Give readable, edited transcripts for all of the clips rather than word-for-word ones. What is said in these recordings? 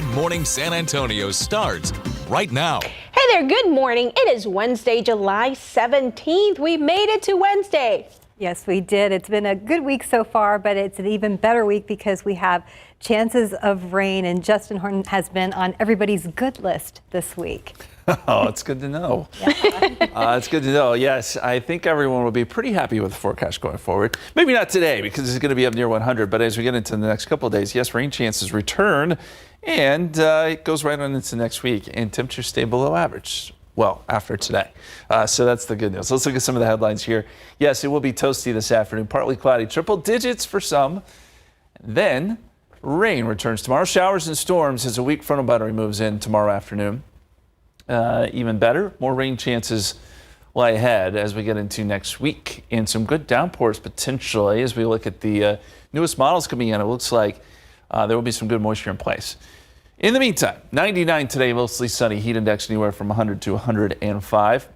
Good Morning San Antonio starts right now. Hey there, good morning. It is Wednesday, July 17th. We made it to Wednesday. Yes, we did. It's been a good week so far, but it's an even better week because we have chances of rain, and Justin Horton has been on everybody's good list this week. Oh, it's good to know. It's good to know. Yes, I think everyone will be pretty happy with the forecast going forward. Maybe not today because it's going to be up near 100, but as we get into the next couple of days, yes, rain chances return, and it goes right on into next week, and temperatures stay below average. Well, after today. So that's the good news. Let's look at some of the headlines here. Yes, it will be toasty this afternoon, partly cloudy, triple digits for some. Then rain returns tomorrow. Showers and storms as a weak frontal boundary moves in tomorrow afternoon. Even better, more rain chances lie ahead as we get into next week, and some good downpours potentially as we look at the newest models coming in. It looks like there will be some good moisture in place. In the meantime, 99 today, mostly sunny, heat index anywhere from 100 to 105.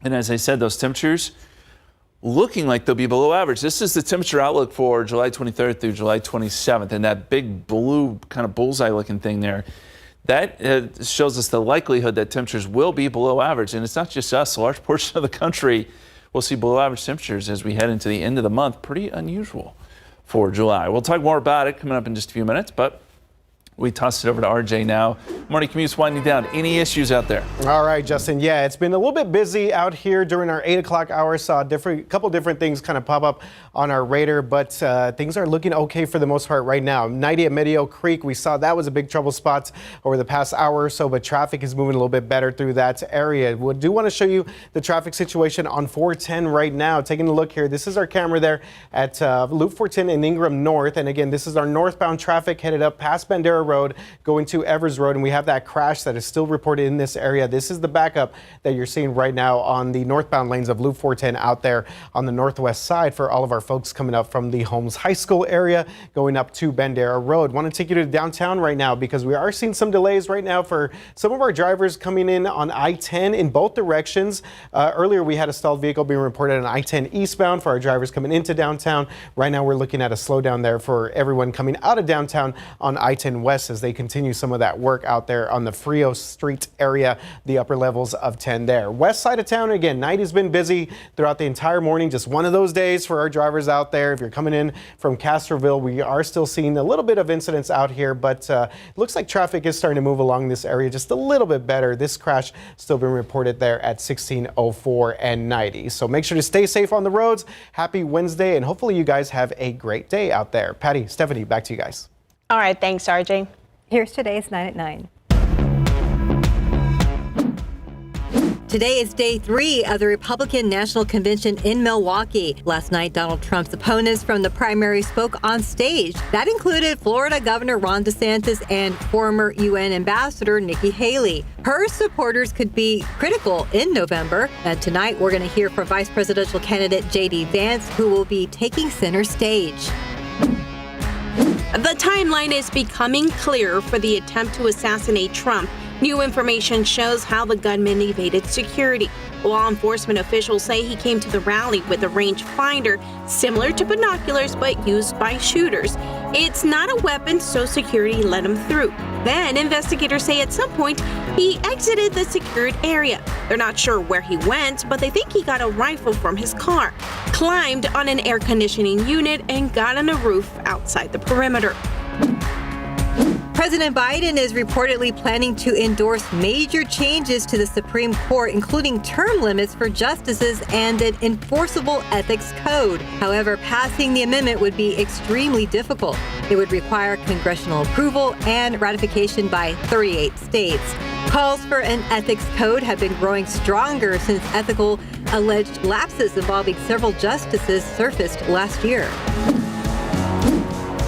And as I said, those temperatures looking like they'll be below average. This is the temperature outlook for July 23rd through July 27th. And that big blue kind of bullseye looking thing there, that shows us the likelihood that temperatures will be below average. And it's not just us, a large portion of the country will see below average temperatures as we head into the end of the month. Pretty unusual for July. We'll talk more about it coming up in just a few minutes, but we toss it over to RJ now. Morning commute's winding down. Any issues out there? All right, Justin. Yeah, it's been a little bit busy out here during our 8 o'clock hour. Saw a couple different things kind of pop up on our radar, but things are looking okay for the most part right now. 90 at Medio Creek, we saw that was a big trouble spot over the past hour or so, but traffic is moving a little bit better through that area. We do want to show you the traffic situation on 410 right now. Taking a look here, this is our camera there at Loop 410 in Ingram North, and again, this is our northbound traffic headed up past Bandera Road, going to Evers Road, and we have that crash that is still reported in this area. This is the backup that you're seeing right now on the northbound lanes of Loop 410 out there on the northwest side for all of our folks coming up from the Holmes High School area going up to Bandera Road. Want to take you to downtown right now because we are seeing some delays right now for some of our drivers coming in on I-10 in both directions. Earlier we had a stalled vehicle being reported on I-10 eastbound for our drivers coming into downtown. Right now we're looking at a slowdown there for everyone coming out of downtown on I-10 west as they continue some of that work out there on the Frio Street area, the upper levels of 10 there. West side of town, again, night has been busy throughout the entire morning. Just one of those days for our drivers out there. If you're coming in from Castroville, we are still seeing a little bit of incidents out here, but it looks like traffic is starting to move along this area just a little bit better. This crash still being reported there at 1604 and 90. So make sure to stay safe on the roads. Happy Wednesday, and hopefully you guys have a great day out there. Patty, Stephanie, back to you guys. All right, thanks, RJ. Here's today's 9 at 9. Today is day 3 of the Republican National Convention in Milwaukee. Last night, Donald Trump's opponents from the primary spoke on stage. That included Florida Governor Ron DeSantis and former UN Ambassador Nikki Haley. Her supporters could be critical in November. And tonight, we're going to hear from Vice Presidential candidate J.D. Vance, who will be taking center stage. The timeline is becoming clearer for the attempt to assassinate Trump. New information shows how the gunman evaded security. Law enforcement officials say he came to the rally with a rangefinder similar to binoculars but used by shooters. It's not a weapon, so security let him through. Then investigators say at some point he exited the secured area. They're not sure where he went, but they think he got a rifle from his car, climbed on an air conditioning unit, and got on a roof outside the perimeter. President Biden is reportedly planning to endorse major changes to the Supreme Court, including term limits for justices and an enforceable ethics code. However, passing the amendment would be extremely difficult. It would require congressional approval and ratification by 38 states. Calls for an ethics code have been growing stronger since ethical alleged lapses involving several justices surfaced last year.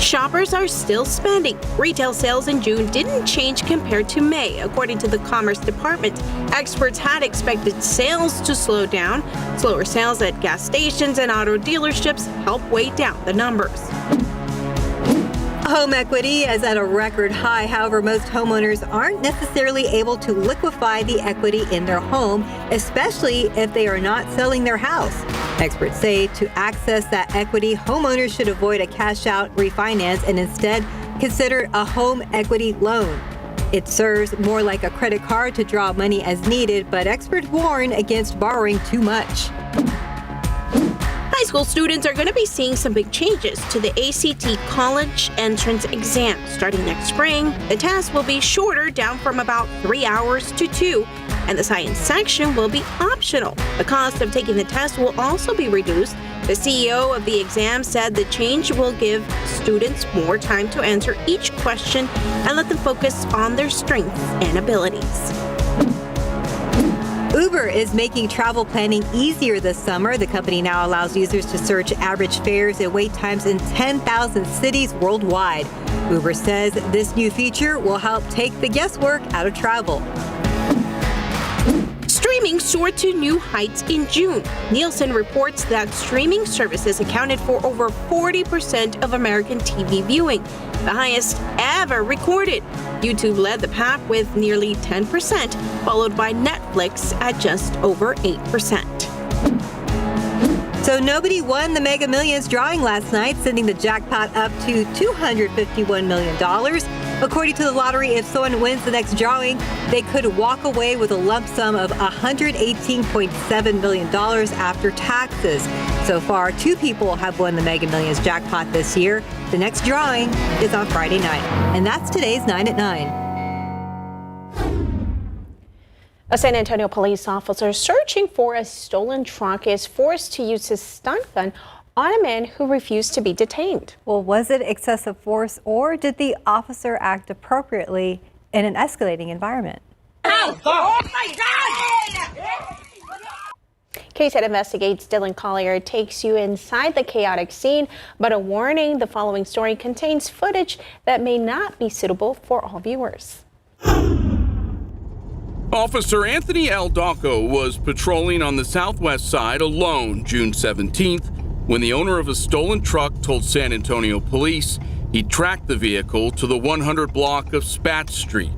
Shoppers are still spending. Retail sales in June didn't change compared to May, according to the Commerce Department. Experts had expected sales to slow down. Slower sales at gas stations and auto dealerships help weigh down the numbers. Home equity is at a record high. However, most homeowners aren't necessarily able to liquefy the equity in their home, especially if they are not selling their house. Experts say to access that equity, homeowners should avoid a cash-out refinance and instead considered a home equity loan. It serves more like a credit card to draw money as needed, but experts warn against borrowing too much. High school students are going to be seeing some big changes to the ACT college entrance exam starting next spring. The test will be shorter, down from about 3 hours to 2, and the science section will be optional. The cost of taking the test will also be reduced. The CEO of the exam said the change will give students more time to answer each question and let them focus on their strengths and abilities. Uber is making travel planning easier this summer. The company now allows users to search average fares and wait times in 10,000 cities worldwide. Uber says this new feature will help take the guesswork out of travel. Streaming soared to new heights in June. Nielsen reports that streaming services accounted for over 40% of American TV viewing, the highest ever recorded. YouTube led the pack with nearly 10%, followed by Netflix at just over 8%. So nobody won the Mega Millions drawing last night, sending the jackpot up to $251 million. According to the lottery, if someone wins the next drawing, they could walk away with a lump sum of $118.7 million after taxes. So far, 2 people have won the Mega Millions jackpot this year. The next drawing is on Friday night. And that's today's 9 at 9. A San Antonio police officer searching for a stolen truck is forced to use his stun gun on a man who refused to be detained. Well, was it excessive force, or did the officer act appropriately in an escalating environment? Oh my God! KSAT Investigates Dylan Collier takes you inside the chaotic scene, but a warning: the following story contains footage that may not be suitable for all viewers. Officer Anthony Aldocco was patrolling on the southwest side alone June 17th when the owner of a stolen truck told San Antonio police he tracked the vehicle to the 100 block of Spat Street.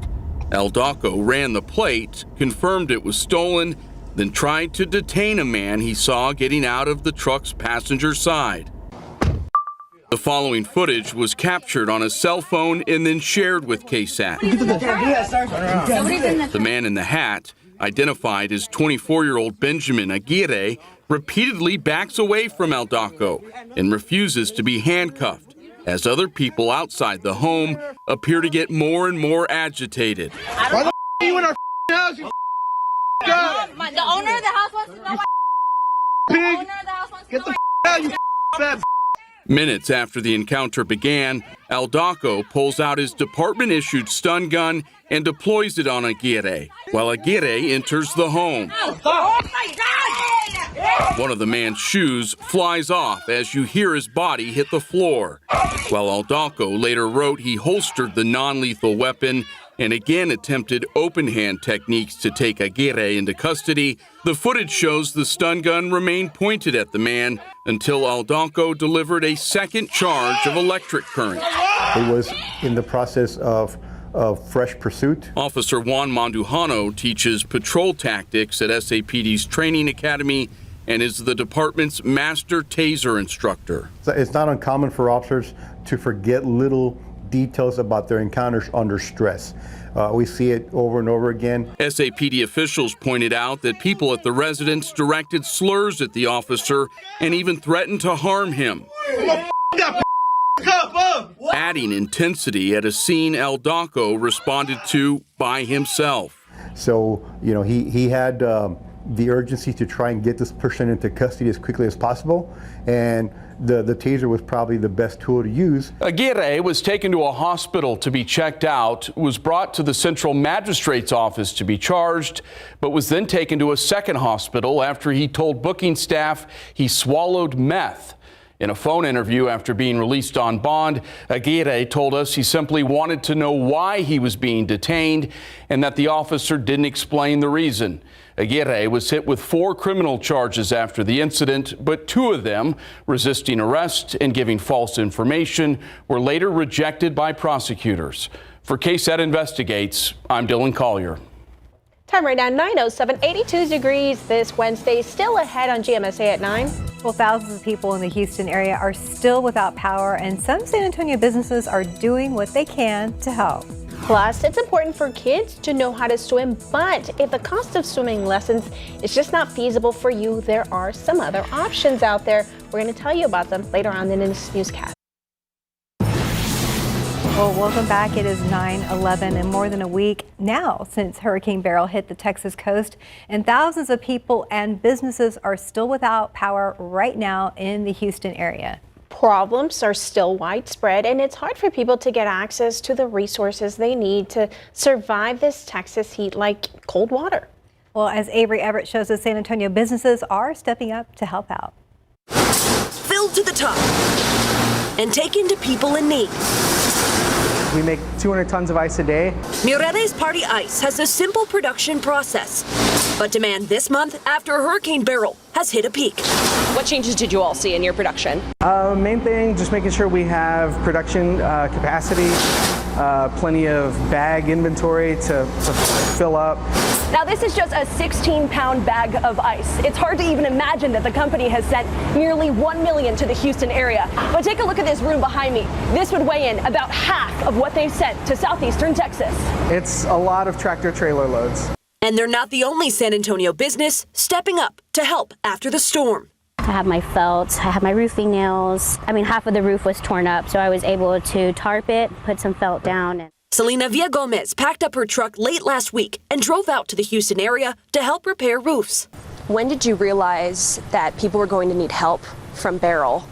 Aldocco ran the plate, confirmed it was stolen, then tried to detain a man he saw getting out of the truck's passenger side. The following footage was captured on a cell phone and then shared with KSAT. The man in the hat, identified as 24-year-old Benjamin Aguirre, repeatedly backs away from Aldocco and refuses to be handcuffed, as other people outside the home appear to get more and more agitated. Why the are you in our house, you The owner of the house wants to know why. The owner of the house wants to know why. Get the out, you fat. Minutes after the encounter began, Aldocco pulls out his department-issued stun gun and deploys it on Aguirre, while Aguirre enters the home. Oh my God! One of the man's shoes flies off as you hear his body hit the floor. While Aldocco later wrote he holstered the non-lethal weapon and again attempted open-hand techniques to take Aguirre into custody, the footage shows the stun gun remained pointed at the man until Aldocco delivered a second charge of electric current. It was in the process of fresh pursuit. Officer Juan Mandujano teaches patrol tactics at SAPD's training academy and is the department's master taser instructor. It's not uncommon for officers to forget little details about their encounters under stress. We see it over and over again. SAPD officials pointed out that people at the residence directed slurs at the officer and even threatened to harm him, adding intensity at a scene Aldocco responded to by himself. So, you know, he had the urgency to try and get this person into custody as quickly as possible, and the taser was probably the best tool to use. Aguirre was taken to a hospital to be checked out, was brought to the Central Magistrate's office to be charged, but was then taken to a second hospital after he told booking staff he swallowed meth. In a phone interview after being released on bond, Aguirre told us he simply wanted to know why he was being detained and that the officer didn't explain the reason. Aguirre was hit with 4 criminal charges after the incident, but 2 of them, resisting arrest and giving false information, were later rejected by prosecutors. For KSAT Investigates, I'm Dylan Collier. Time right now, 9:07, 82 degrees this Wednesday, still ahead on GMSA at 9. Well, thousands of people in the Houston area are still without power, and some San Antonio businesses are doing what they can to help. Plus, it's important for kids to know how to swim, but if the cost of swimming lessons is just not feasible for you, there are some other options out there. We're going to tell you about them later on in this newscast. Well, welcome back. It is 9/11 and more than a week now since Hurricane Beryl hit the Texas coast, and thousands of people and businesses are still without power right now in the Houston area. Problems are still widespread, and it's hard for people to get access to the resources they need to survive this Texas heat, like cold water. Well, as Avery Everett shows us, San Antonio businesses are stepping up to help out. Filled to the top and taken to people in need. We make 200 tons of ice a day. Mireles Party Ice has a simple production process, but demand this month after Hurricane Beryl has hit a peak. What changes did you all see in your production? Main thing, just making sure we have production capacity, plenty of bag inventory to fill up. Now, this is just a 16-pound bag of ice. It's hard to even imagine that the company has sent nearly 1 million to the Houston area. But take a look at this room behind me. This would weigh in about half of what they've sent to southeastern Texas. It's a lot of tractor trailer loads. And they're not the only San Antonio business stepping up to help after the storm. I have my felt, I have my roofing nails. I mean, half of the roof was torn up, so I was able to tarp it, put some felt down. Selena Villagomez packed up her truck late last week and drove out to the Houston area to help repair roofs. When did you realize that people were going to need help from Beryl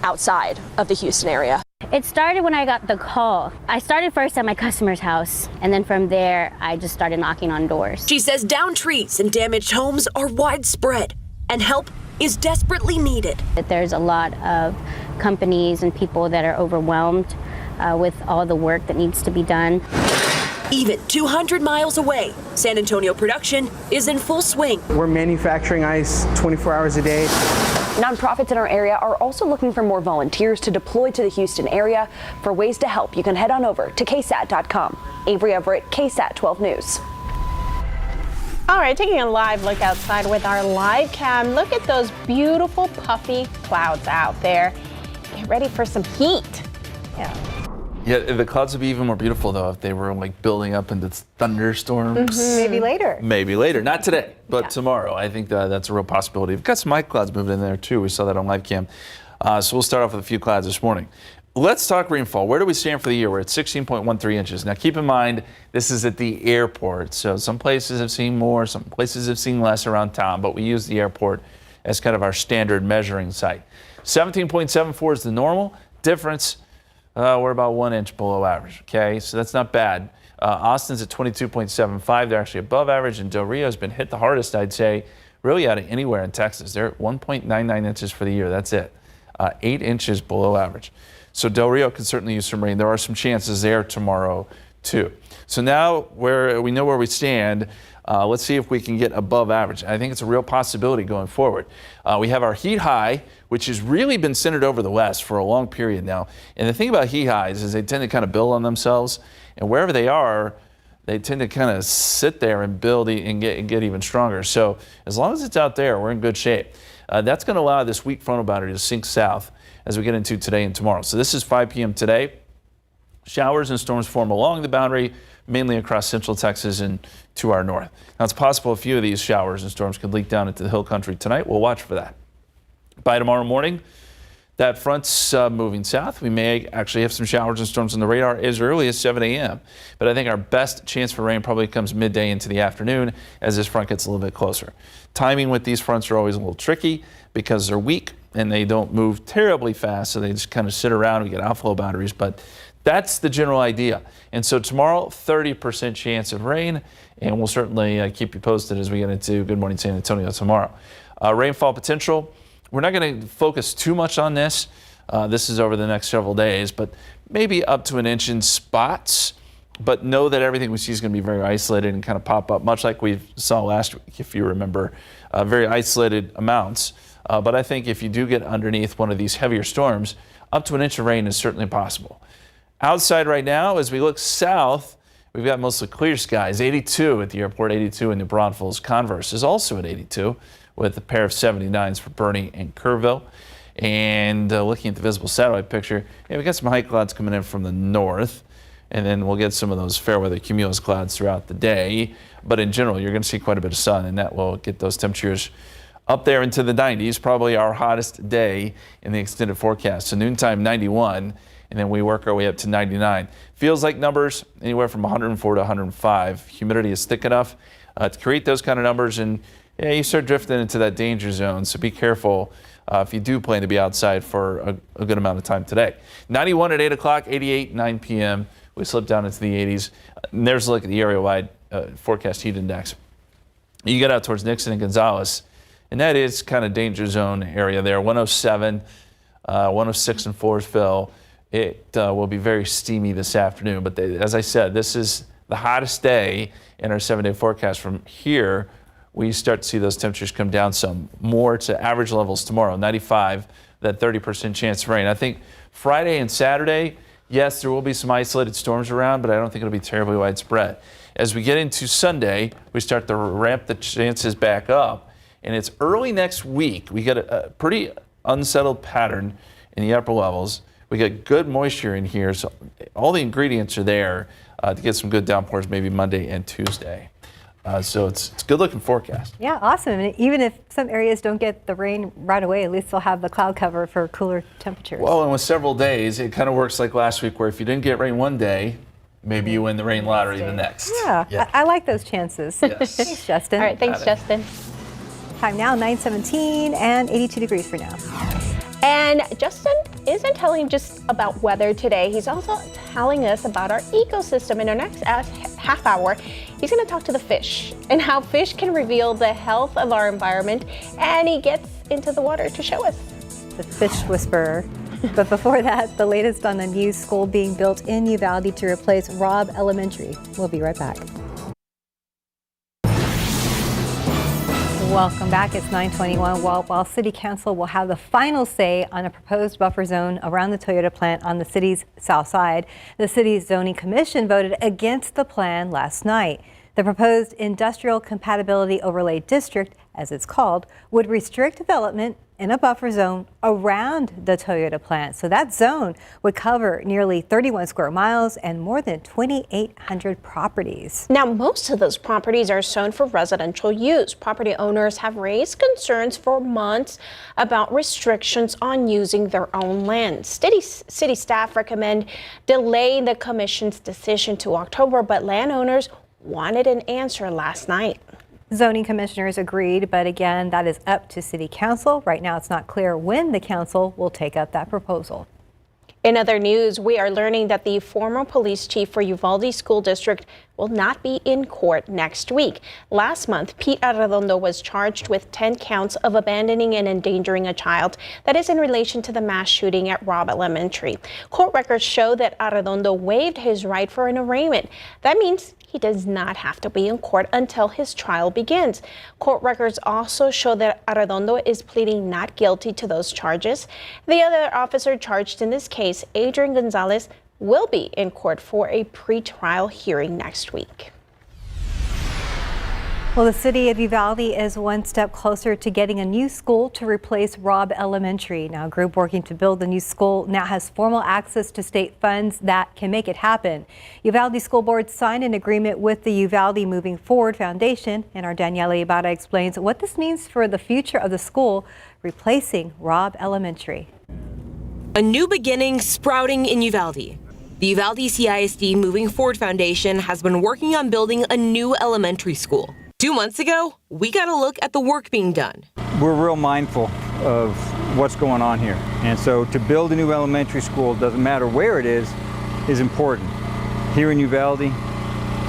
outside of the Houston area? It started when I got the call. I started first at my customer's house, and then from there, I just started knocking on doors. She says downed trees and damaged homes are widespread, and help is desperately needed. There's a lot of companies and people that are overwhelmed with all the work that needs to be done. Even 200 miles away, San Antonio production is in full swing. We're manufacturing ice 24 hours a day. Nonprofits in our area are also looking for more volunteers to deploy to the Houston area. For ways to help, you can head on over to KSAT.com. Avery Everett, KSAT 12 News. All right, taking a live look outside with our live cam. Look at those beautiful puffy clouds out there. Get ready for some heat. Yeah, the clouds would be even more beautiful though if they were like building up into thunderstorms. Maybe later. Maybe later, not today, but tomorrow. I think that's a real possibility. We've got some light clouds moving in there too. We saw that on live cam. So we'll start off with a few clouds this morning. Let's talk rainfall. Where do we stand for the year? We're at 16.13 inches. Now keep in mind, this is at the airport. So some places have seen more, some places have seen less around town, but we use the airport as kind of our standard measuring site. 17.74 is the normal difference. We're about 1 inch below average, okay? So that's not bad. Austin's at 22.75. They're actually above average, and Del Rio's been hit the hardest, I'd say, really out of anywhere in Texas. They're at 1.99 inches for the year. That's it. 8 inches below average. So Del Rio can certainly use some rain. There are some chances there tomorrow, too. So now we know where we stand. Let's see if we can get above average. I think it's a real possibility going forward. We have our heat high, which has really been centered over the west for a long period now. And the thing about heat highs is they tend to kind of build on themselves. And wherever they are, they tend to kind of sit there and build and get even stronger. So as long as it's out there, we're in good shape. That's going to allow this weak frontal boundary to sink south as we get into today and tomorrow. So this is 5 p.m. today. Showers and storms form along the boundary, mainly across central Texas and to our north. Now, it's possible a few of these showers and storms could leak down into the hill country tonight. We'll watch for that. By tomorrow morning, that front's moving south. We may actually have some showers and storms on the radar as early as 7 a.m. But I think our best chance for rain probably comes midday into the afternoon as this front gets a little bit closer. Timing with these fronts are always a little tricky because they're weak and they don't move terribly fast, so they just kind of sit around. We get outflow boundaries, but that's the general idea. And so tomorrow, 30% chance of rain, and we'll certainly keep you posted as we get into Good Morning San Antonio tomorrow. Rainfall potential, we're not going to focus too much on this. This is over the next several days, but maybe up to 1 inch in spots. But know that everything we see is going to be very isolated and kind of pop up, much like we saw last week, if you remember, very isolated amounts. But I think if you do get underneath one of these heavier storms, up to 1 inch of rain is certainly possible. Outside right now, as we look south, we've got mostly clear skies. 82 at the airport, 82 in New Braunfels. Converse is also at 82. with a pair of 79s for Bernie and Kerrville. And looking at the visible satellite picture, we got some high clouds coming in from the north, and then we'll get some of those fair weather cumulus clouds throughout the day. But in general, you're going to see quite a bit of sun, and that will get those temperatures up there into the 90s, probably our hottest day in the extended forecast. So noontime 91, and then we work our way up to 99. Feels like numbers anywhere from 104 to 105. Humidity is thick enough to create those kind of numbers, and you start drifting into that danger zone. So be careful if you do plan to be outside for a good amount of time today. 91 at 8 o'clock, 88, 9 p.m. We slip down into the 80s. And there's a look at the area-wide forecast heat index. You get out towards Nixon and Gonzales, and that is kind of danger zone area there. 107, 106 in Forestville. It will be very steamy this afternoon, but as I said, this is the hottest day in our 7-day forecast. From here, we start to see those temperatures come down some more to average levels tomorrow. 95, that 30% chance of rain. I think Friday and Saturday, yes, there will be some isolated storms around, but I don't think it'll be terribly widespread. As we get into Sunday, we start to ramp the chances back up, and it's early next week. We get a pretty unsettled pattern in the upper levels. We get good moisture in here, so all the ingredients are there to get some good downpours maybe Monday and Tuesday. So it's a good-looking forecast. Yeah, awesome. And even if some areas don't get the rain right away, at least they'll have the cloud cover for cooler temperatures. Well, and with several days, it kind of works like last week, where if you didn't get rain one day, maybe you win the rain lottery the next. Yeah. I like those chances. Yes. Thanks, Justin. All right, thanks, Justin. Time now, 9:17 and 82 degrees for now. And Justin isn't telling just about weather today. He's also telling us about our ecosystem. In our next half hour, he's going to talk to the fish and how fish can reveal the health of our environment. And he gets into the water to show us. The fish whisperer. But before that, the latest on the new school being built in Uvalde to replace Robb Elementary. We'll be right back. Welcome back. It's 9:21. While City Council will have the final say on a proposed buffer zone around the Toyota plant on the city's south side, the city's zoning commission voted against the plan last night. The proposed industrial compatibility overlay district, as it's called, would restrict development in a buffer zone around the Toyota plant. So that zone would cover nearly 31 square miles and more than 2,800 properties. Now, most of those properties are zoned for residential use. Property owners have raised concerns for months about restrictions on using their own land. City staff recommend delaying the commission's decision to October, but landowners wanted an answer last night. Zoning commissioners agreed, but again, that is up to City Council. Right now, it's not clear when the council will take up that proposal. In other news, we are learning that the former police chief for Uvalde School District will not be in court next week. Last month, Pete Arredondo was charged with 10 counts of abandoning and endangering a child. That is in relation to the mass shooting at Robb Elementary. Court records show that Arredondo waived his right for an arraignment. That means he does not have to be in court until his trial begins. Court records also show that Arredondo is pleading not guilty to those charges. The other officer charged in this case, Adrian Gonzalez, will be in court for a pre-trial hearing next week. Well, the city of Uvalde is one step closer to getting a new school to replace Robb Elementary. Now, a group working to build the new school now has formal access to state funds that can make it happen. Uvalde School Board signed an agreement with the Uvalde Moving Forward Foundation, and our Daniela Ibarra explains what this means for the future of the school replacing Robb Elementary. A new beginning sprouting in Uvalde. The Uvalde CISD Moving Forward Foundation has been working on building a new elementary school. 2 months ago, we got a look at the work being done. We're real mindful of what's going on here. And so to build a new elementary school, doesn't matter where it is important. Here in Uvalde,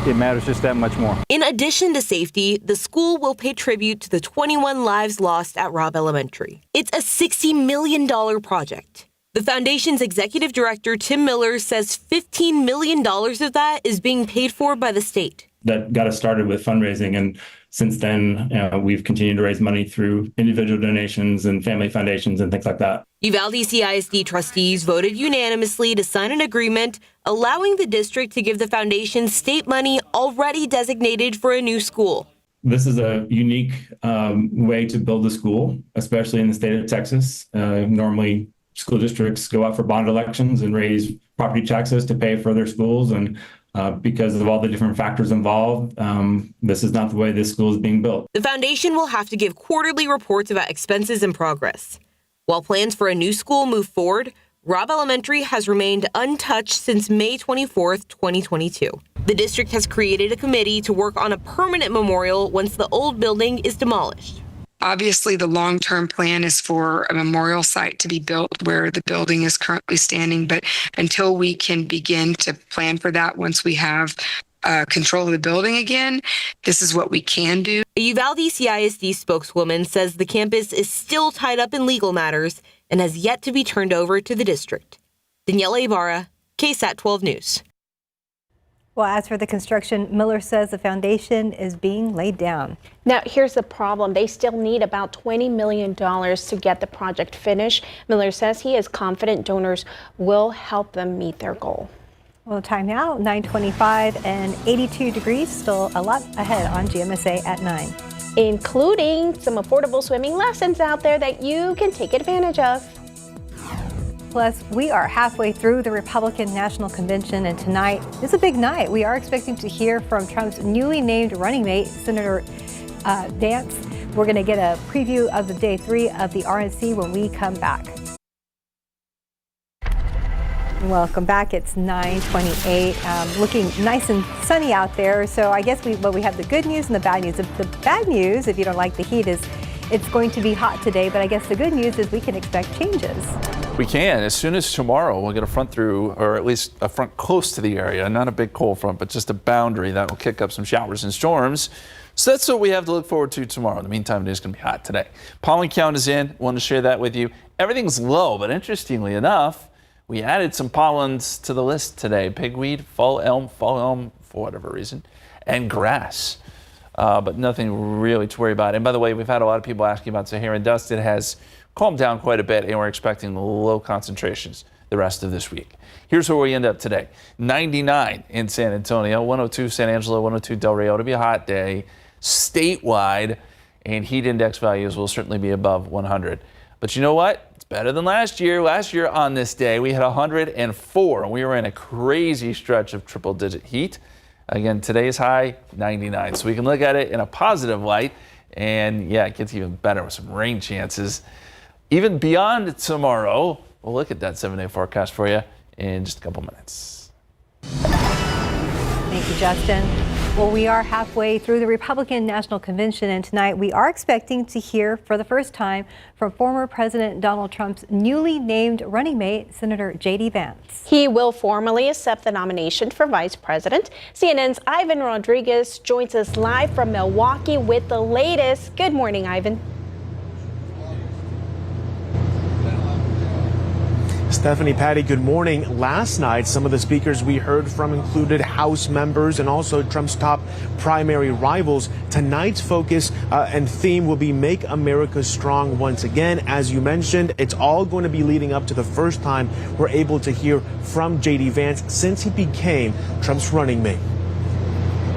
it matters just that much more. In addition to safety, the school will pay tribute to the 21 lives lost at Robb Elementary. It's a $60 million project. The foundation's executive director, Tim Miller, says $15 million of that is being paid for by the state. That got us started with fundraising, and since then we've continued to raise money through individual donations and family foundations and things like that. Uvalde CISD trustees voted unanimously to sign an agreement allowing the district to give the foundation state money already designated for a new school. This is a unique way to build a school, especially in the state of Texas. Normally, school districts go out for bond elections and raise property taxes to pay for their schools. And because of all the different factors involved, this is not the way this school is being built. The foundation will have to give quarterly reports about expenses and progress. While plans for a new school move forward, Robb Elementary has remained untouched since May 24th, 2022. The district has created a committee to work on a permanent memorial once the old building is demolished. Obviously, the long-term plan is for a memorial site to be built where the building is currently standing. But until we can begin to plan for that, once we have control of the building again, this is what we can do. A Uvalde CISD spokeswoman says the campus is still tied up in legal matters and has yet to be turned over to the district. Danielle Ibarra, KSAT 12 News. Well, as for the construction, Miller says the foundation is being laid down. Now, here's the problem. They still need about $20 million to get the project finished. Miller says he is confident donors will help them meet their goal. Well, time now, 9:25 and 82 degrees, still a lot ahead on GMSA at 9. Including some affordable swimming lessons out there that you can take advantage of. Plus, we are halfway through the Republican National Convention, and tonight is a big night. We are expecting to hear from Trump's newly named running mate, Senator Vance. We're going to get a preview of the day 3 of the RNC when we come back. Welcome back. It's 9:28. Looking nice and sunny out there. So I guess we have the good news and the bad news. The bad news, if you don't like the heat, is it's going to be hot today. But I guess the good news is we can expect changes. We can. As soon as tomorrow, we'll get a front through, or at least a front close to the area. Not a big cold front, but just a boundary that will kick up some showers and storms. So that's what we have to look forward to tomorrow. In the meantime, it is going to be hot today. Pollen count is in. Want to share that with you. Everything's low, but interestingly enough, we added some pollens to the list today. Pigweed, fall elm for whatever reason, and grass. But nothing really to worry about. And by the way, we've had a lot of people asking about Saharan dust. It has calmed down quite a bit, and we're expecting low concentrations the rest of this week. Here's where we end up today. 99 in San Antonio, 102 San Angelo, 102 Del Rio. It'll be a hot day statewide, and heat index values will certainly be above 100. But you know what? Better than last year. Last year on this day, we had 104, and we were in a crazy stretch of triple-digit heat. Again, today's high, 99. So we can look at it in a positive light. And yeah, it gets even better with some rain chances. Even beyond tomorrow, we'll look at that 7-day forecast for you in just a couple minutes. Thank you, Justin. Well, we are halfway through the Republican National Convention, and tonight we are expecting to hear for the first time from former President Donald Trump's newly named running mate, Senator J.D. Vance. He will formally accept the nomination for vice president. CNN's Ivan Rodriguez joins us live from Milwaukee with the latest. Good morning, Ivan. Stephanie, Patty, good morning. Last night, some of the speakers we heard from included House members and also Trump's top primary rivals. Tonight's focus and theme will be Make America Strong once again. As you mentioned, it's all going to be leading up to the first time we're able to hear from J.D. Vance since he became Trump's running mate.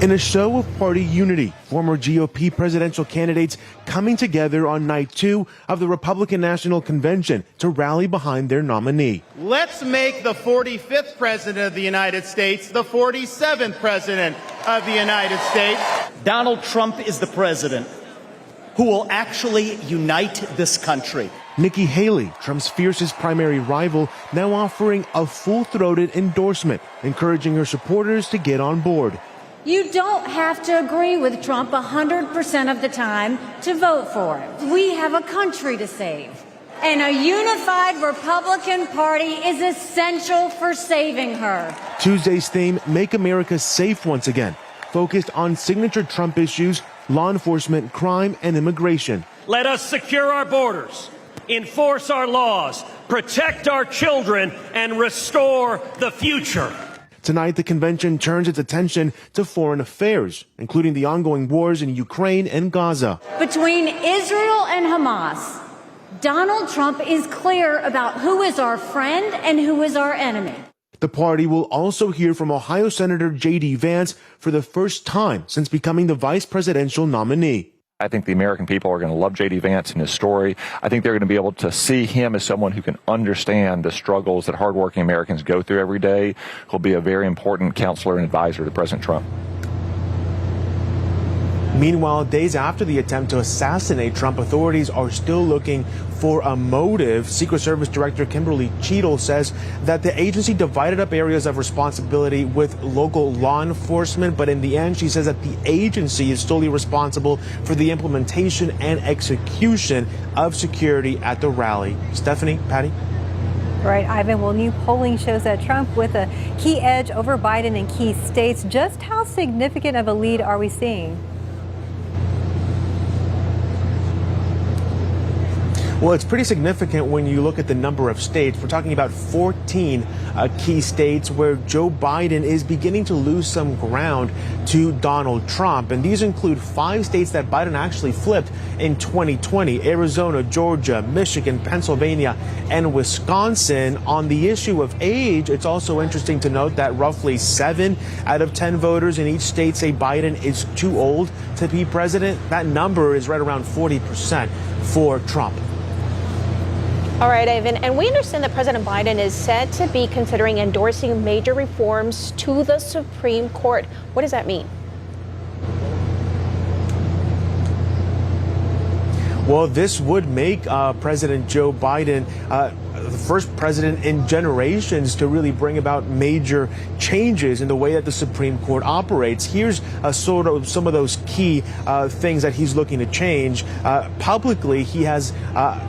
In a show of party unity, former GOP presidential candidates coming together on night 2 of the Republican National Convention to rally behind their nominee. Let's make the 45th president of the United States the 47th president of the United States. Donald Trump is the president who will actually unite this country. Nikki Haley, Trump's fiercest primary rival, now offering a full-throated endorsement, encouraging her supporters to get on board. You don't have to agree with Trump 100% of the time to vote for him. We have a country to save. And a unified Republican Party is essential for saving her. Tuesday's theme, Make America Safe once again, focused on signature Trump issues, law enforcement, crime, and immigration. Let us secure our borders, enforce our laws, protect our children, and restore the future. Tonight, the convention turns its attention to foreign affairs, including the ongoing wars in Ukraine and Gaza. Between Israel and Hamas, Donald Trump is clear about who is our friend and who is our enemy. The party will also hear from Ohio Senator J.D. Vance for the first time since becoming the vice presidential nominee. I think the American people are going to love J.D. Vance and his story. I think they're going to be able to see him as someone who can understand the struggles that hardworking Americans go through every day. He'll be a very important counselor and advisor to President Trump. Meanwhile, days after the attempt to assassinate Trump, authorities are still looking for a motive. Secret Service Director Kimberly Cheadle says that the agency divided up areas of responsibility with local law enforcement, but in the end, she says that the agency is solely responsible for the implementation and execution of security at the rally. Stephanie, Patty? Right, Ivan. Well, new polling shows that Trump with a key edge over Biden in key states. Just how significant of a lead are we seeing? Well, it's pretty significant when you look at the number of states. We're talking about 14 key states where Joe Biden is beginning to lose some ground to Donald Trump. And these include 5 states that Biden actually flipped in 2020: Arizona, Georgia, Michigan, Pennsylvania, and Wisconsin. On the issue of age, it's also interesting to note that roughly 7 out of 10 voters in each state say Biden is too old to be president. That number is right around 40% for Trump. All right, Ivan, and we understand that President Biden is said to be considering endorsing major reforms to the Supreme Court. What does that mean? Well, this would make President Joe Biden the first president in generations to really bring about major changes in the way that the Supreme Court operates. Here's sort of some of those key things that he's looking to change. Publicly, he has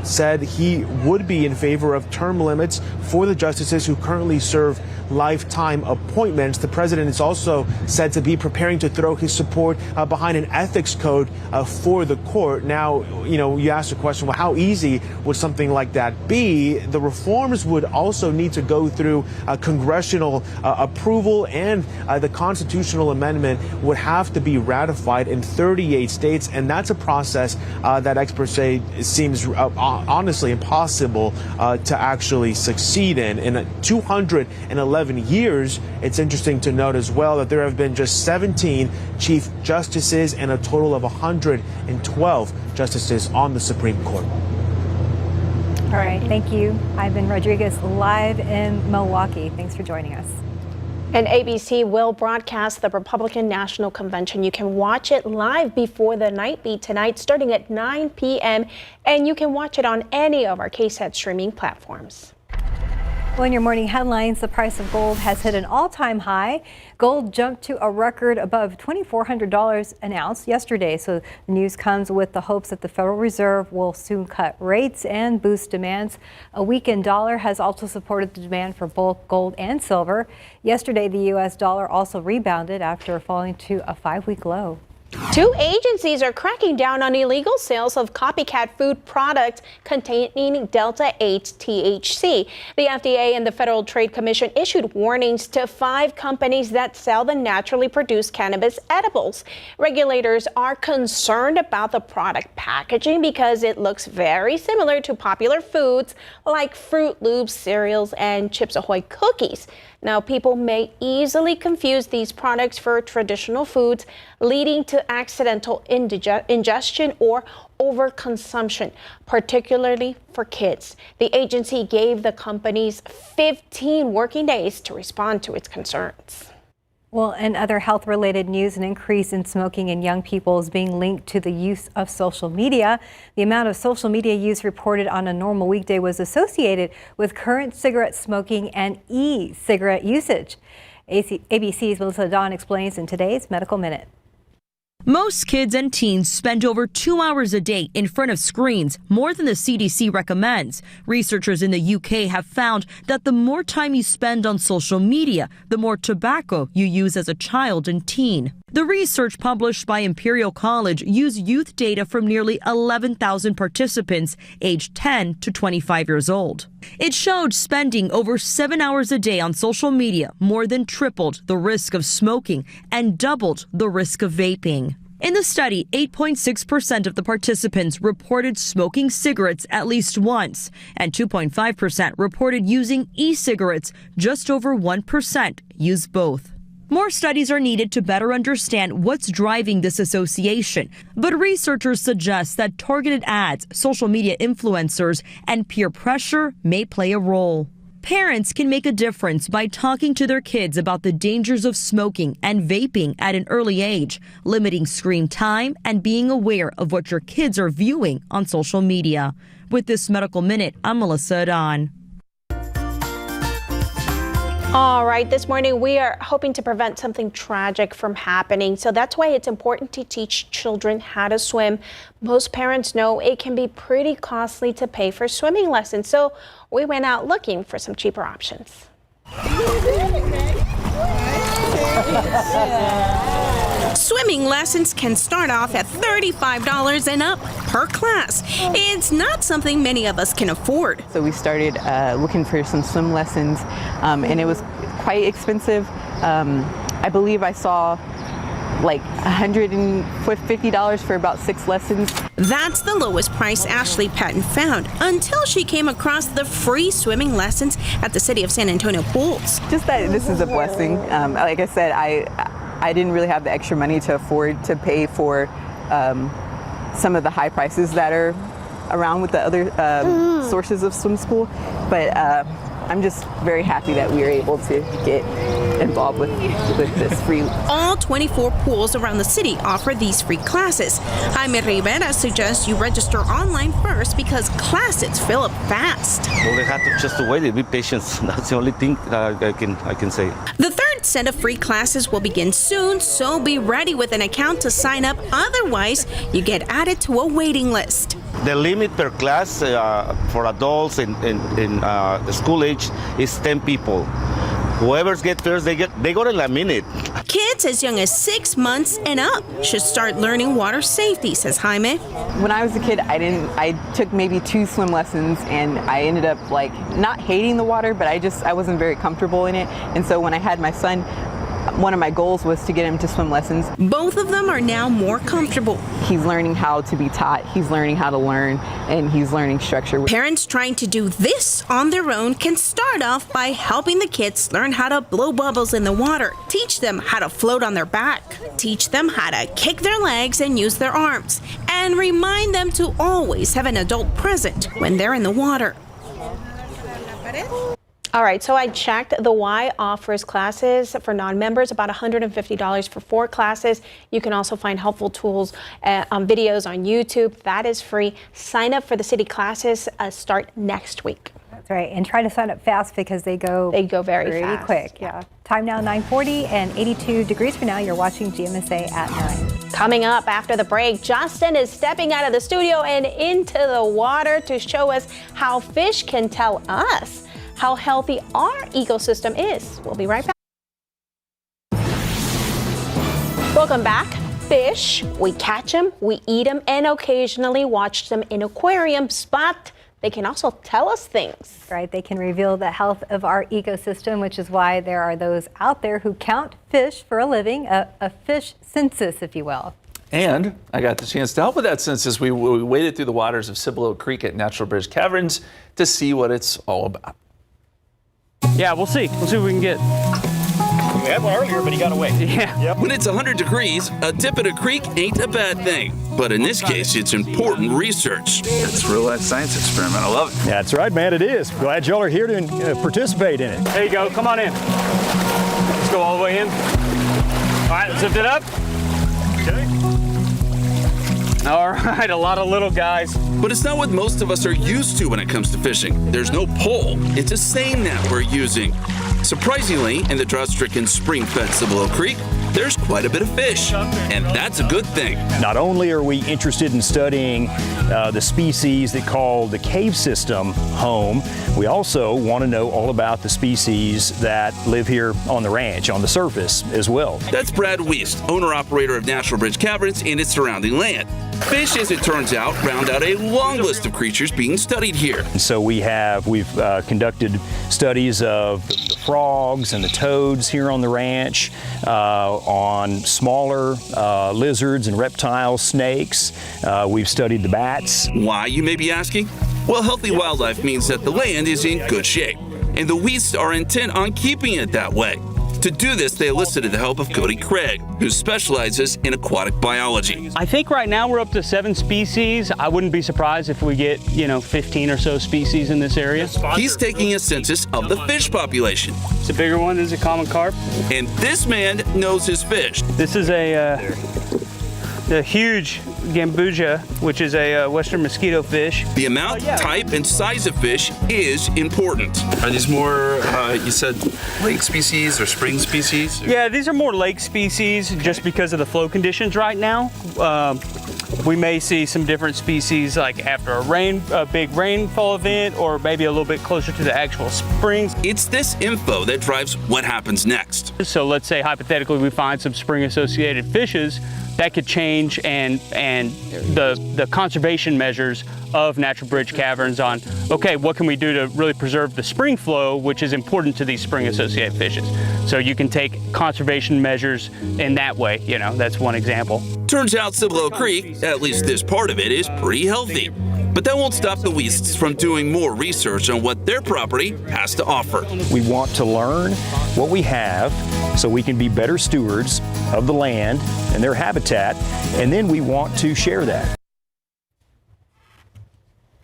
said he would be in favor of term limits for the justices who currently serve lifetime appointments. The president is also said to be preparing to throw his support behind an ethics code for the court. Now, you ask the question, well, how easy would something like that be? The reforms would also need to go through congressional approval, and the constitutional amendment would have to be ratified in 38 states. And that's a process that experts say seems honestly impossible to actually succeed in. In 211 years, it's interesting to note as well that there have been just 17 chief justices and a total of 112 justices on the Supreme Court. All right, thank you, Ivan Rodriguez, live in Milwaukee. Thanks for joining us. And ABC will broadcast the Republican National Convention. You can watch it live before the night beat tonight, starting at 9 p.m., and you can watch it on any of our KSAT streaming platforms. Well, in your morning headlines, the price of gold has hit an all-time high. Gold jumped to a record above $2,400 an ounce yesterday. So the news comes with the hopes that the Federal Reserve will soon cut rates and boost demands. A weakened dollar has also supported the demand for both gold and silver. Yesterday, the U.S. dollar also rebounded after falling to a 5-week low. 2 agencies are cracking down on illegal sales of copycat food products containing Delta-8 THC. The FDA and the Federal Trade Commission issued warnings to 5 companies that sell the naturally produced cannabis edibles. Regulators are concerned about the product packaging because it looks very similar to popular foods like Fruit Loops, cereals, and Chips Ahoy cookies. Now, people may easily confuse these products for traditional foods, leading to accidental ingestion or overconsumption, particularly for kids. The agency gave the companies 15 working days to respond to its concerns. Well, in other health-related news, an increase in smoking in young people is being linked to the use of social media. The amount of social media use reported on a normal weekday was associated with current cigarette smoking and e-cigarette usage. ABC's Melissa Dawn explains in today's Medical Minute. Most kids and teens spend over 2 hours a day in front of screens, more than the CDC recommends. Researchers in the UK have found that the more time you spend on social media, the more tobacco you use as a child and teen. The research published by Imperial College used youth data from nearly 11,000 participants aged 10 to 25 years old. It showed spending over 7 hours a day on social media more than tripled the risk of smoking and doubled the risk of vaping. In the study, 8.6% of the participants reported smoking cigarettes at least once, and 2.5% reported using e-cigarettes. Just over 1% use both. More studies are needed to better understand what's driving this association, but researchers suggest that targeted ads, social media influencers, and peer pressure may play a role. Parents can make a difference by talking to their kids about the dangers of smoking and vaping at an early age, limiting screen time, and being aware of what your kids are viewing on social media. With this Medical Minute, I'm Melissa Adon. All right, this morning we are hoping to prevent something tragic from happening. So that's why it's important to teach children how to swim. Most parents know it can be pretty costly to pay for swimming lessons. So we went out looking for some cheaper options. Swimming lessons can start off at $35 and up per class. It's not something many of us can afford. So we started looking for some swim lessons, and it was quite expensive. I believe I saw like $150 for about 6 lessons. That's the lowest price Ashley Patton found until she came across the free swimming lessons at the City of San Antonio pools. Just that this is a blessing. Like I said, I didn't really have the extra money to afford to pay for some of the high prices that are around with the other sources of swim school, but I'm just very happy that we were able to get involved with this free. All 24 pools around the city offer these free classes. Jaime Rivera suggests you register online first because classes fill up fast. Well, they have to just wait and be patient. That's the only thing I can say. The third set of free classes will begin soon, so be ready with an account to sign up. Otherwise, you get added to a waiting list. The limit per class for adults in school age is 10 people. Whoever's get first, they go in a minute. Kids as young as 6 months and up should start learning water safety, says Jaime. When I was a kid, I took maybe 2 swim lessons, and I ended up like not hating the water, but I wasn't very comfortable in it. And so when I had my son, one of my goals was to get him to swim lessons. Both of them are now more comfortable. He's learning how to be taught, he's learning how to learn, and he's learning structure. Parents trying to do this on their own can start off by helping the kids learn how to blow bubbles in the water, teach them how to float on their back, teach them how to kick their legs and use their arms, and remind them to always have an adult present when they're in the water. All right, so I checked. The Y offers classes for non-members, about $150 for 4 classes. You can also find helpful tools, videos on YouTube. That is free. Sign up for the city classes start next week. That's right, and try to sign up fast because they go very fast. Quick. Yeah. Time now 9:40 and 82 degrees for now. You're watching GMSA at 9. Coming up after the break, Justin is stepping out of the studio and into the water to show us how fish can tell us how healthy our ecosystem is. We'll be right back. Welcome back. Fish, we catch them, we eat them, and occasionally watch them in aquariums, but they can also tell us things. Right, they can reveal the health of our ecosystem, which is why there are those out there who count fish for a living, a fish census, if you will. And I got the chance to help with that census. We waded through the waters of Cibolo Creek at Natural Bridge Caverns to see what it's all about. Yeah, we'll see. We'll see what we can get. We had one earlier, but he got away. Yeah. Yep. When it's 100 degrees, a dip at a creek ain't a bad thing. But in this case, it's important research. It's a real-life science experiment. I love it. That's right, man. It is. Glad y'all are here to participate in it. There you go. Come on in. Let's go all the way in. All right, let's lift it up. Okay. All right, a lot of little guys. But it's not what most of us are used to when it comes to fishing. There's no pole. It's a seine net we're using. Surprisingly, in the drought-stricken spring-fed Cibolo Creek, there's quite a bit of fish, and that's a good thing. Not only are we interested in studying the species that call the cave system home, we also want to know all about the species that live here on the ranch, on the surface as well. That's Brad Wiest, owner-operator of Natural Bridge Caverns and its surrounding land. Fish, as it turns out, round out a long list of creatures being studied here. And so we've conducted studies of the frogs and the toads here on the ranch, on smaller lizards and reptiles, snakes. We've studied the bats. Why, you may be asking? Well, healthy wildlife means that the land is in good shape, and the Wiests are intent on keeping it that way. To do this, they enlisted the help of Cody Craig, who specializes in aquatic biology. I think right now we're up to 7 species. I wouldn't be surprised if we get, 15 or so species in this area. He's taking a census of the fish population. It's a bigger one. This is a common carp. And this man knows his fish. This is the huge gambusia, which is a western mosquito fish. The amount, type, and size of fish is important. Are these more, you said, lake species or spring species? Yeah, these are more lake species just because of the flow conditions right now. We may see some different species like after a big rainfall event, or maybe a little bit closer to the actual springs. It's this info that drives what happens next. So let's say hypothetically we find some spring associated fishes. That could change and the conservation measures of Natural Bridge Caverns on, okay, what can we do to really preserve the spring flow, which is important to these spring associated fishes. So you can take conservation measures in that way, that's one example. Turns out Cibolo Creek, at least this part of it, is pretty healthy. But that won't stop the Wiests from doing more research on what their property has to offer. We want to learn what we have so we can be better stewards of the land and their habitat, and then we want to share that.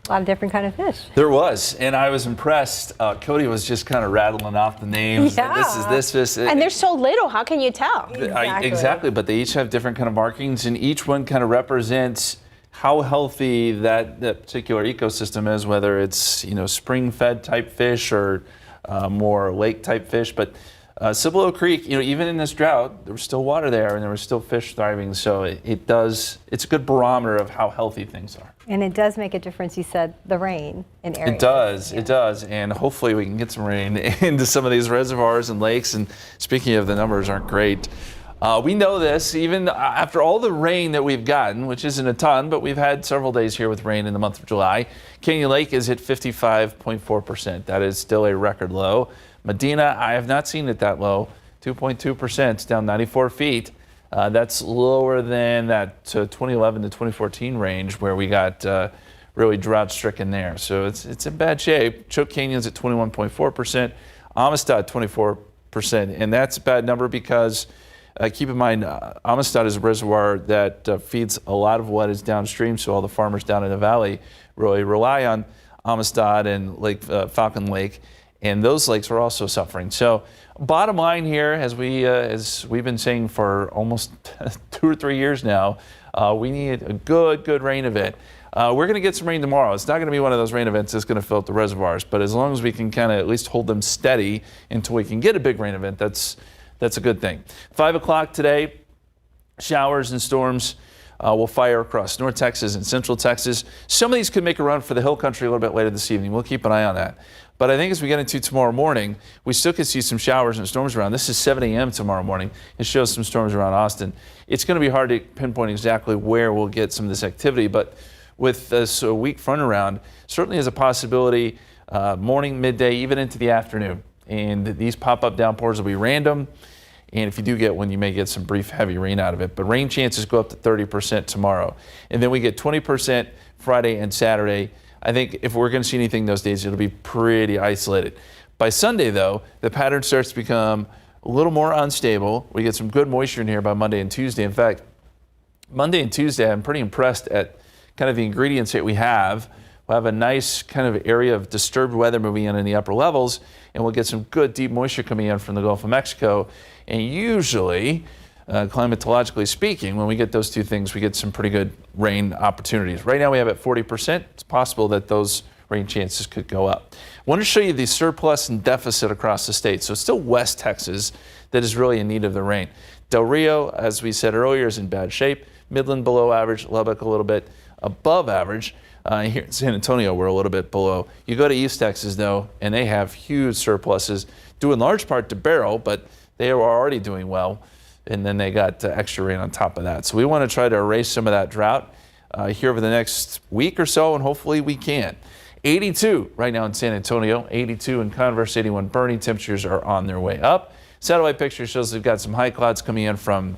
A lot of different kind of fish. There was, and I was impressed. Cody was just kind of rattling off the names. Yeah. This is this fish. And they're so little, how can you tell? Exactly, but they each have different kind of markings, and each one kind of represents how healthy that particular ecosystem is, whether it's spring-fed type fish or more lake-type fish. But Cibolo Creek, even in this drought, there was still water there, and there was still fish thriving. So it's a good barometer of how healthy things are. And it does make a difference, you said, the rain in areas. It does, and hopefully we can get some rain into some of these reservoirs and lakes. And speaking of, the numbers aren't great. We know this even after all the rain that we've gotten, which isn't a ton, but we've had several days here with rain in the month of July. Canyon Lake is at 55.4%. That is still a record low. Medina, I have not seen it that low. 2.2%. It's down 94 feet. That's lower than that 2011 to 2014 range where we got really drought-stricken there. So it's in bad shape. Choke Canyon's at 21.4%. Amistad 24%, and that's a bad number because keep in mind, Amistad is a reservoir that feeds a lot of what is downstream, so all the farmers down in the valley really rely on Amistad and Falcon Lake, and those lakes are also suffering. So bottom line here, as we've been saying for almost 2 or 3 years now, we need a good rain event. We're going to get some rain tomorrow. It's not going to be one of those rain events that's going to fill up the reservoirs, but as long as we can kind of at least hold them steady until we can get a big rain event, that's a good thing. 5 o'clock today, showers and storms will fire across North Texas and Central Texas. Some of these could make a run for the hill country a little bit later this evening. We'll keep an eye on that. But I think as we get into tomorrow morning, we still could see some showers and storms around. This is 7 a.m. tomorrow morning. It shows some storms around Austin. It's going to be hard to pinpoint exactly where we'll get some of this activity, but with this weak front around, certainly is a possibility morning, midday, even into the afternoon. And these pop-up downpours will be random. And if you do get one, you may get some brief heavy rain out of it. But rain chances go up to 30% tomorrow. And then we get 20% Friday and Saturday. I think if we're going to see anything those days, it'll be pretty isolated. By Sunday, though, the pattern starts to become a little more unstable. We get some good moisture in here by Monday and Tuesday. In fact, Monday and Tuesday, I'm pretty impressed at kind of the ingredients that we have. We'll have a nice kind of area of disturbed weather moving in the upper levels, and we'll get some good deep moisture coming in from the Gulf of Mexico. And usually, climatologically speaking, when we get those two things, we get some pretty good rain opportunities. Right now we have at 40%. It's possible that those rain chances could go up. I want to show you the surplus and deficit across the state. So it's still West Texas that is really in need of the rain. Del Rio, as we said earlier, is in bad shape. Midland below average, Lubbock a little bit above average. Here in San Antonio, we're a little bit below. You go to East Texas, though, and they have huge surpluses, due in large part to Barrow, but they are already doing well, and then they got extra rain on top of that. So we want to try to erase some of that drought here over the next week or so, and hopefully we can. 82 right now in San Antonio, 82 in Converse, 81 Bernie. Temperatures are on their way up. Satellite picture shows they've got some high clouds coming in from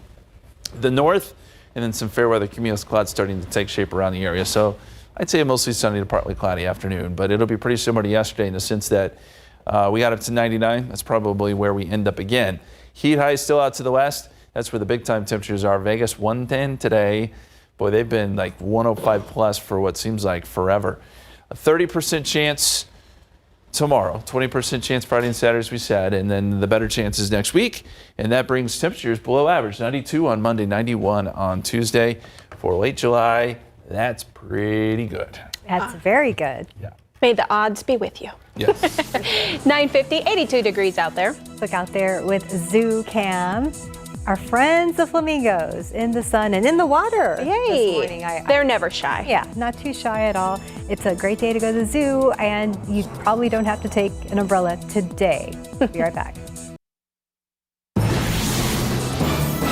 the north, and then some fair weather cumulus clouds starting to take shape around the area. So I'd say a mostly sunny to partly cloudy afternoon, but it'll be pretty similar to yesterday in the sense that we got up to 99. That's probably where we end up again. Heat high still out to the west. That's where the big time temperatures are. Vegas 110 today. Boy, they've been like 105 plus for what seems like forever. A 30% chance tomorrow, 20% chance Friday and Saturday, as we said, and then the better chances next week. And that brings temperatures below average. 92 on Monday, 91 on Tuesday. For late July, that's pretty good. That's very good. Yeah. May the odds be with you. Yes. 950, 82 degrees out there. Look out there with Zoo Cam. Our friends, the flamingos, in the sun and in the water. Yay. This morning. They're never shy. Yeah, not too shy at all. It's a great day to go to the zoo, and you probably don't have to take an umbrella today. Be right back.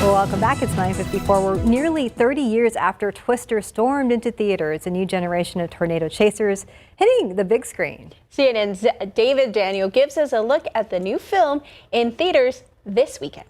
Well, welcome back. It's 9:54. We're nearly 30 years after Twister stormed into theaters, a new generation of tornado chasers hitting the big screen. CNN's David Daniel gives us a look at the new film in theaters this weekend.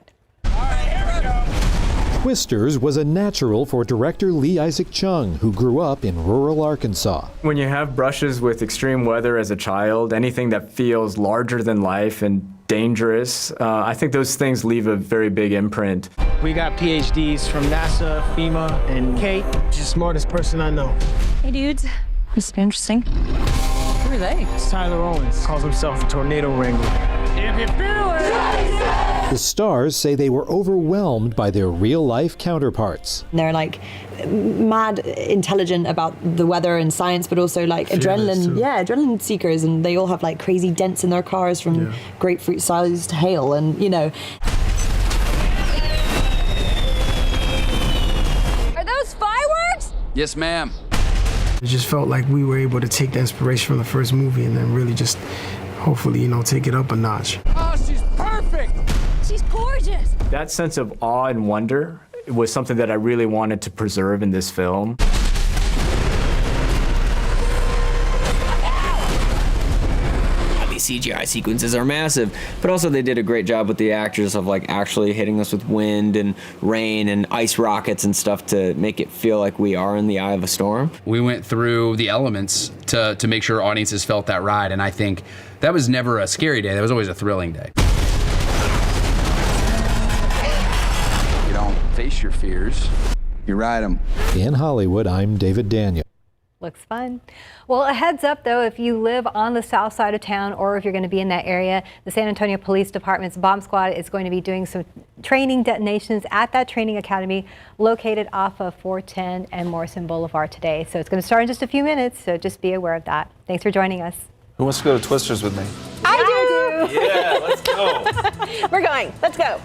Twisters was a natural for director Lee Isaac Chung, who grew up in rural Arkansas. When you have brushes with extreme weather as a child, anything that feels larger than life and dangerous, I think those things leave a very big imprint. We got PhDs from NASA, FEMA, and Kate. She's the smartest person I know. Hey dudes, this is interesting. Who are they? It's Tyler Owens. Calls himself a tornado wrangler. If you feel it! The stars say they were overwhelmed by their real-life counterparts. They're like mad intelligent about the weather and science, but also like adrenaline, adrenaline seekers, and they all have like crazy dents in their cars from grapefruit-sized hail, and you know. Are those fireworks? Yes, ma'am. It just felt like we were able to take the inspiration from the first movie and then really just, hopefully, take it up a notch. Oh, she's perfect. She's gorgeous. That sense of awe and wonder was something that I really wanted to preserve in this film. These CGI sequences are massive, but also they did a great job with the actors of like actually hitting us with wind and rain and ice rockets and stuff to make it feel like we are in the eye of a storm. We went through the elements to make sure audiences felt that ride, and I think that was never a scary day. That was always a thrilling day. You don't face your fears, you ride them. In Hollywood, I'm David Daniel. Looks fun. Well, a heads up though, if you live on the south side of town or if you're going to be in that area, the San Antonio Police Department's bomb squad is going to be doing some training detonations at that training academy located off of 410 and Morrison Boulevard today. So it's going to start in just a few minutes, so just be aware of that. Thanks for joining us. Who wants to go to Twisters with me? I do. Yeah, let's go. We're going. Let's go.